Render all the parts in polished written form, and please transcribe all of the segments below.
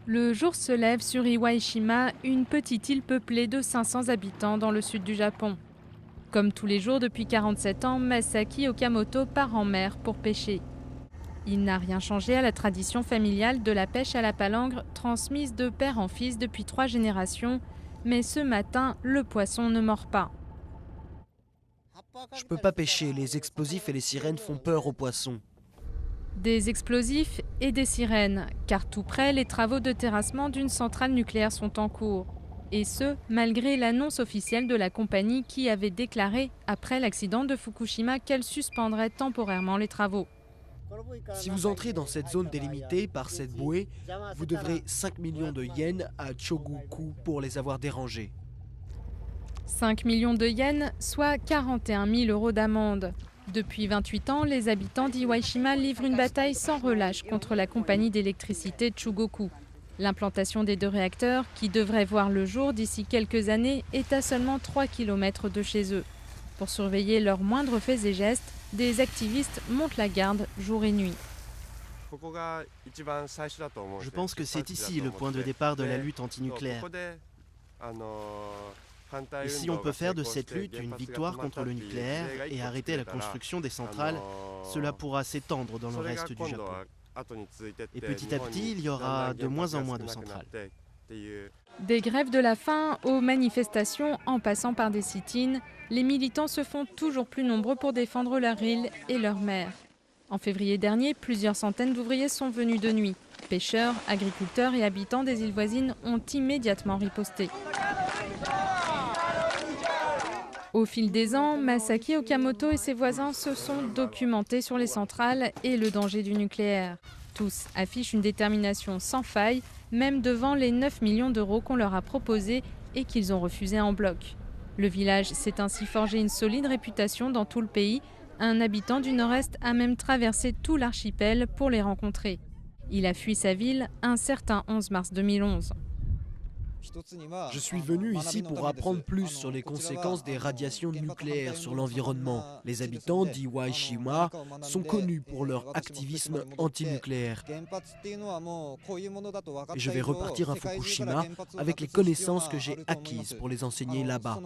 Le jour se lève sur Iwashima, une petite île peuplée de 500 habitants dans le sud du Japon. Comme tous les jours depuis 47 ans, Masaki Okamoto part en mer pour pêcher. Il n'a rien changé à la tradition familiale de la pêche à la palangre, transmise de père en fils depuis 3 générations. Mais ce matin, le poisson ne mord pas. Je peux pas pêcher, les explosifs et les sirènes font peur aux poissons. Des explosifs et des sirènes, car tout près, les travaux de terrassement d'une centrale nucléaire sont en cours. Et ce, malgré l'annonce officielle de la compagnie qui avait déclaré, après l'accident de Fukushima, qu'elle suspendrait temporairement les travaux. Si vous entrez dans cette zone délimitée par cette bouée, vous devrez 5 millions de yens à Chogoku pour les avoir dérangés. 5 millions de yens, soit 41 000 € d'amende. Depuis 28 ans, les habitants d'Iwashima livrent une bataille sans relâche contre la compagnie d'électricité Chugoku. L'implantation des 2 réacteurs, qui devraient voir le jour d'ici quelques années, est à seulement 3 km de chez eux. Pour surveiller leurs moindres faits et gestes, des activistes montent la garde jour et nuit. Je pense que c'est ici le point de départ de la lutte antinucléaire. Et si on peut faire de cette lutte une victoire contre le nucléaire et arrêter la construction des centrales, cela pourra s'étendre dans le reste du Japon. Et petit à petit, il y aura de moins en moins de centrales. Des grèves de la faim aux manifestations en passant par des sit-ins, les militants se font toujours plus nombreux pour défendre leur île et leur mer. En février dernier, plusieurs centaines d'ouvriers sont venus de nuit. Pêcheurs, agriculteurs et habitants des îles voisines ont immédiatement riposté. Au fil des ans, Masaki Okamoto et ses voisins se sont documentés sur les centrales et le danger du nucléaire. Tous affichent une détermination sans faille, même devant les 9 millions d'euros qu'on leur a proposés et qu'ils ont refusés en bloc. Le village s'est ainsi forgé une solide réputation dans tout le pays. Un habitant du Nord-Est a même traversé tout l'archipel pour les rencontrer. Il a fui sa ville un certain 11 mars 2011. Je suis venu ici pour apprendre plus sur les conséquences des radiations nucléaires sur l'environnement. Les habitants d'Iwashima sont connus pour leur activisme antinucléaire. Et je vais repartir à Fukushima avec les connaissances que j'ai acquises pour les enseigner là-bas.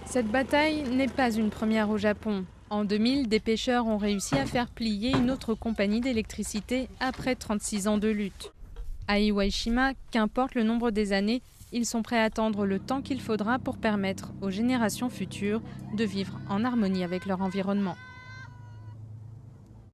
Cette bataille n'est pas une première au Japon. En 2000, des pêcheurs ont réussi à faire plier une autre compagnie d'électricité après 36 ans de lutte. À Iwashima, qu'importe le nombre des années, ils sont prêts à attendre le temps qu'il faudra pour permettre aux générations futures de vivre en harmonie avec leur environnement.